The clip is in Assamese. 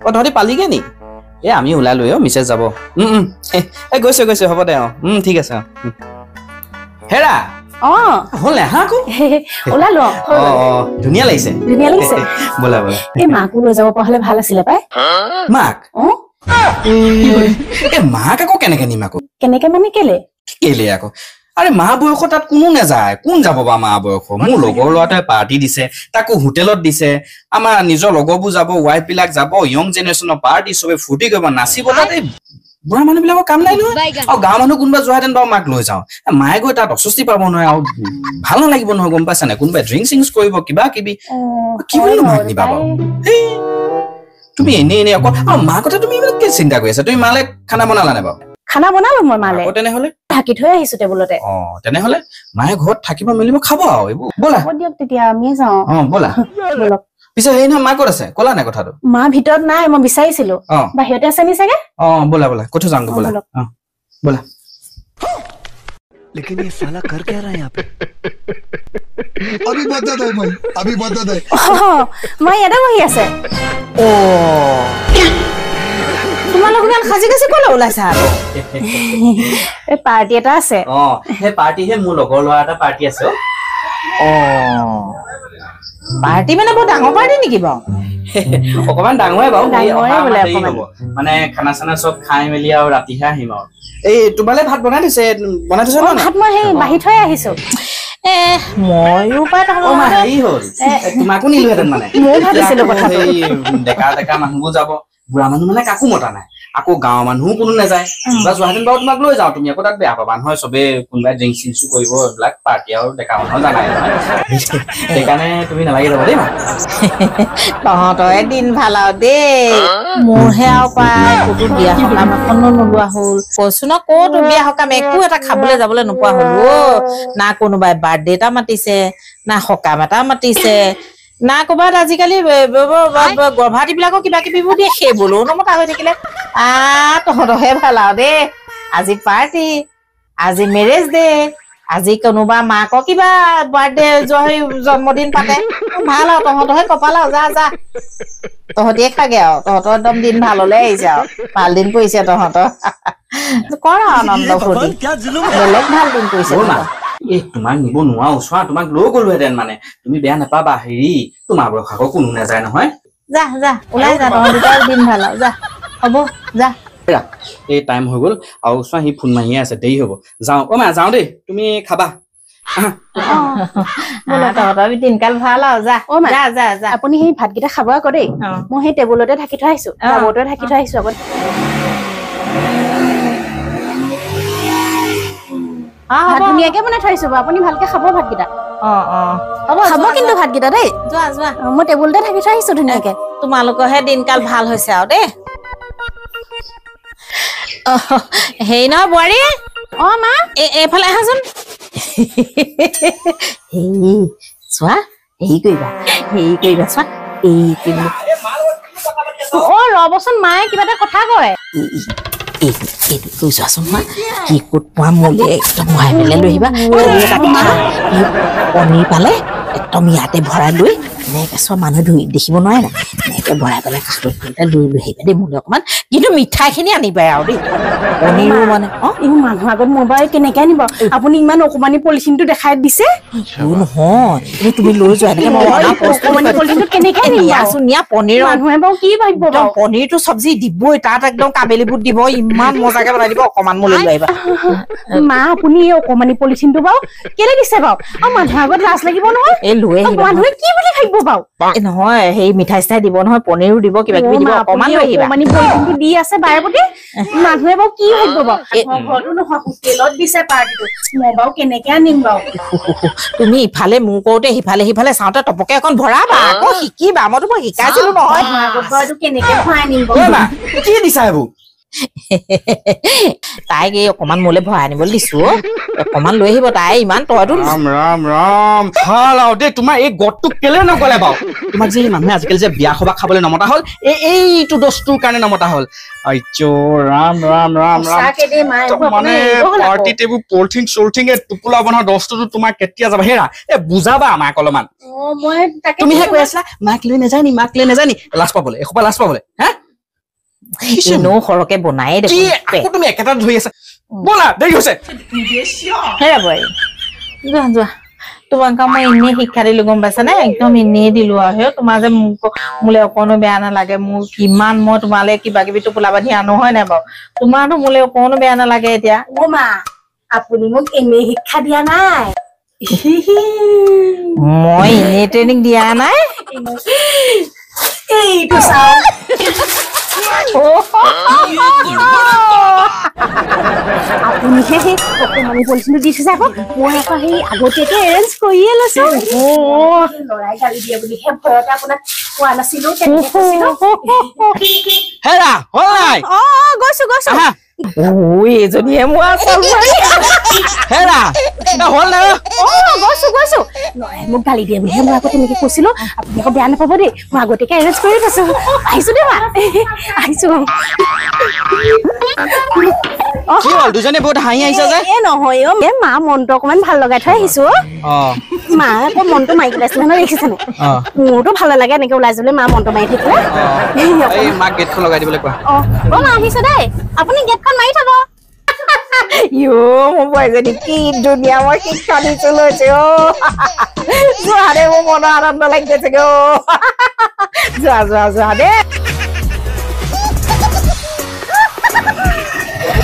অ তহঁতি পালিগে নি এ আমি ওলালো মিছেছ যাব গৈছে হ'ব দে ঠিক আছে হেৰা হল নে হা ওলালো ধুনীয়া লাগিছে বলা এই মাকো লৈ যাব পৰা হলে ভাল আছিলে পাই মাক মাক আকৌ কেনেকে নিম আকৌ কেনেকে মানে কেলে আকৌ আরে মা বয়স তাত কোনো নাযায় কোন যাব বা মা বয়স মোৰ লগৰ ল'ৰাটোৱে পাৰ্টি দিছে তাকো হোটেলত দিছে আমাৰ নিজৰ লগৰবোৰ যাব ৱাইফ বিলাক যাব ইয়ং জেনেৰেশ্যনৰ পাৰ্টি চবে ফূৰ্তি কৰিব নাচিব তাত বুঢ়া মানুহ বিলাকৰ কাম নাই নহয় আৰু গাঁৱৰ মানুহ কোনোবা যোৱাহেঁতেন বাৰু মাক লৈ যাওঁ মায়ে গৈ তাত অস্বস্তি পাব নহয় আৰু ভাল নালাগিব নহয় গম পাইছা নাই কোনোবাই ড্ৰিংক চিংকছ কৰিব কিবা কিবি কি বুলি মাক নিবা বাৰু তুমি এনেই আকৌ আৰু মাৰ কথা তুমি ইমান কি চিন্তা কৰি আছা তুমি মালে খানা বনালা নে বাৰু খানা বনালো মই মালে তেনেহলে ঢাকি থৈ আহিছো টেবুলতে তেনেহলে মায়ে ঘৰত থাকিব মেলিব খাব আৰু এইবোৰ ব'লা দিয়ক তেতিয়া আমি যাওঁ ব'লা পিছে সেই নহয় মা ক'ত আছে ক'লা নাই কথাটো মা ভিতৰত নাই মই বিচাৰিছিলো বাহিৰতে আছে নি চাগে ব'লা ক'ত যাওঁ ব'লা ব'লা लेकिन ये साला कर क्या रहा है यहाँ पे अभी बता दो मैं अभी बता दे मैं यादा वही আছে তোমালোক গান খাজি খাজি ক'লে ওলাইছা এই পাৰ্টি এটা আছে সেই পাৰ্টি হে মোৰ লগৰ ল'ৰা এটা পাৰ্টি আছে পাৰ্টি মানে বহুত ডাঙৰ পাৰ্টি নেকি বাৰু অকমান ডাঙৰে বাৰু মানে খানা চানা চব খাই মেলি আৰু ৰাতিহে আহিম আৰু এই তোমালে ভাত বনাই থৈছে ন ভাত মই সেই বাহি থৈ আহিছো ময়ো পাই হেৰি হ'ল তোমাকো নিলোহেঁতেন মানে ময়ো ভাবিছিলো কথাটো ডেকা মানুহবোৰ যাব বুঢ়া মানুহ মানে কাকো মতা নাই আকৌ গাঁৱৰ মানুহো কোনো নাযায় বা যোৱাহেঁতেন বাৰু তোমাক লৈ যাওঁ তুমি আকৌ তাত বেয়া পাবা নহয় চবে কোনোবাই ড্ৰিংক চিংকছো কৰিব এইবিলাক পাৰ্টি আৰু ডেকা মানুহ জানাই সেইকাৰণে তুমি নালাগে যাব দেই তহঁতৰে দিন ভাল আৰু দেই মোৰহে আৰু পাই ক'তো বিয়া সকাম এখনো নোলোৱা হ'ল কৈছো ন ক'তো বিয়া সকাম একো এটা খাবলৈ যাবলৈ নোপোৱা হলো না কোনোবাই বাৰ্থডে এটা মাতিছে না সকাম এটা মাতিছে না ক'বাত আজিকালি গৰ্ভাৱতী বিলাকক কিবা কিবিবোৰ দিয়ে সেইবোৰো নমতা হৈ থাকিলে তহঁতৰহে ভাল আৰু দেই আজি পাৰ্টি আজি মেৰেজ ডে আজি কোনোবা মাকৰ কিবা বাৰ্থডে জন্মদিন পাতে ভাল আৰু তহঁতৰহে কপাল আৰু যা তহঁতিয়ে খাগে আৰু তহঁতৰ একদম দিন ভাললৈ আহিছে আৰু ভাল দিন পৰিছে তহঁতৰ কৰ আনন্দ ফূৰ্তি বেলেগ ভাল দিন পৰিছে তোমাক নিব নোৱাৰো চোৱা তোমাক লৈ গলোহেঁতেন মানে তুমি বেয়া নাপাবা হেৰি তোমাৰ বয়স আকৌ কোনো নাযায় নহয় যা ওলাই যা তহঁতৰ দিন ভাল আৰু যা হ'ব যা এই টাইম হৈ গ'ল আৰু চোৱা সি ফোন মাৰিয়ে আছে দেৰি হ'ব যাওঁ মা যাওঁ দেই তুমি খাবা তহঁতৰ দিনকাল ভাল আৰু যা আপুনি সেই ভাতকেইটা খাব আকৌ দেই মই সেই টেবুলতে ঢাকি থৈ আহিছো টাবতে ঢাকি থৈ আহিছো আকৌ ধুনীয়াকে বনাই থৈ আহিছো আপুনি ভালকে খাব ভাতকেইটা খাব কিন্তু ভাতকেইটা দেই যোৱা মই টেবুলতে ঢাকি থৈ আহিছো ধুনীয়াকে তোমালোকৰহে দিনকাল ভাল হৈছে আৰু দেই হেৰি নহয় বোৱাৰী মা এইফালে আহাচোন হেৰি চোৱা হেৰি কৰিবা চোৱা ৰবচোন মায়ে কিবা এটা কথা কয় চোৱাচোন মা কি ক'ত পোৱা মোলে একদম ভৰাই পেলাই লৈ আহিবা পনীৰ পালে একদম ইয়াতে ভৰাই লৈ এনেকে চোৱা মানুহে ধুই দেখিব নোৱাৰে না এনেকে ভৰাই পেলাই কাষত লৈ আহিবা দেই মোলে অকমান কিন্তু মিঠাইখিনি আনিবা আৰু দেই পনীৰো মানে মানুহৰ আগত মোবাইল কেনেকে আনিব আপুনি ইমান অকমানি পলিথিনটো দেখাই দিছে নহয় এই তুমি লৈ যোৱা এনেকে কেনেকে নিয়া পনীৰ মানুহে বাৰু কি ভাবিব পনীৰটো চব্জি দিবই তাত একদম কাবেলি বুট দিব ইমান মজাকে বনাই দিব অকমান মোলে লৈ আহিবা মা আপুনি এই অকমানি পলিথিনটো বাৰু কেলে দিছে বাৰু আৰু মানুহৰ আগত লাজ লাগিব নহয় এই লৈ আহিবা মানুহে কি বুলি ভাবিব বাৰু নহয় সেই মিঠাই চিঠাই দিব নহয় পনীৰো দিব কিবা কিবি দিব অকমান লৈ আহিবা অকমানি পলিথিনটো দি আছে বাৰে প্ৰতি মানুহে বাৰু কি ভাবিব বাৰু ঘৰটো নহয় হোটেলত দিছে পাৰ্টিটো মই বাৰু কেনেকে আনিম বাৰু তুমি ইফালে মোৰ কৰোঁতে সিফালে চাওঁতে টপকে এখন ভৰাবা আকৌ শিকিবা মই তোমাক শিকাইছিলো নহয় কেনেকে ভৰাই আনিম কি দিছা এইবোৰ তাইক এই অকমান মোলে ভৰাই আনিবলৈ দিছো অকমান লৈ আহিব তাই ইমান তইতো ৰাম ভাল আৰু দেই তোমাৰ এই গদটো কেলে নগলে বাৰু তোমাক যে মানুহে আজিকালি যে বিয়া সভা খাবলৈ নমতা হ'ল এইটো দোষটোৰ কাৰণে নমতা হ'ল ৰাম মানে পাৰ্টিত এইবোৰ পলিথিন চলিথিন টোপোলা বনোৱা দোষটো তোমাৰ কেতিয়া যাব হেৰা বুজাবা আমাক অলপমান তুমিহে কৈ আছিলা মাক লৈ নাযায় নি লাজ পাবলৈ এসোপা লাজ পাবলৈ হা এনেও সৰহকে বনায়ে কি দেখোন আকৌ তুমি একেটা ধৰি আছা বলা দেৰি হৈছে হে বই যোৱা যোৱা তোমাক মই এনেই শিক্ষা দিলো গম পাইছানে একদম এনেই দিলো আৰু হে তোমাৰ যে মোলে অকণো বেয়া নালাগে মোৰ কিমান মই তোমালে কিবা কিবি টোপোলা বান্ধি আনো হয় নাই বাৰু তোমাৰতো মোলে অকণো বেয়া নালাগে এতিয়া অ মা আপুনি মোক এনেই শিক্ষা দিয়া নাই মই এনেই ট্ৰেইনিং দিয়া নাই এইটো চাও আপুনিহে সেই অকণমানি পলিচিটো দি থৈছে আকৌ মই আকৌ সেই আগতীয়াকে এৰেঞ্জ কৰিয়ে লৈছো লৰাই গালি দিয়ে বুলি সেই ভয়তে আপোনাক কোৱা নাছিলো তেনেকে কৈছিলো হেৰা হ'ল নাই গৈছো আহা এজনীয়ে মোৰ আচল হেৰা হ'ল নাই গৈছো লৰাই মোক গালি দিয়ে বুলিহে মই আকৌ তেনেকে কৈছিলো আপুনি আকৌ বেয়া নাপাব দেই মই আগতীয়াকে এৰেঞ্জ কৰি থৈছো আহিছো দেই মা আহিছো কি হ'ল দুজনী বহুত হাঁহি আহিছে যে নহয় মা মনটো অকমান ভাল লগাই থৈ আহিছো মা আকৌ মনটো মাৰি পেলাইছিলে নহয় দেখিছেনে মোৰতো ভাল নালাগে এনেকে ওলাই যাবলৈ মা মনটো মাৰি থাকিলে মাক গেটখন লগাই দিবলৈ কোৱা মা আহিছো দেই আপুনি গেটখন মাৰি থব মোৰ বোৱাৰীজনী কি ধুনীয়া মই শিক্ষা দিছো লৈছে যোৱা দে মোৰ মনৰ আনন্দ লাগি গৈছে যোৱা দেই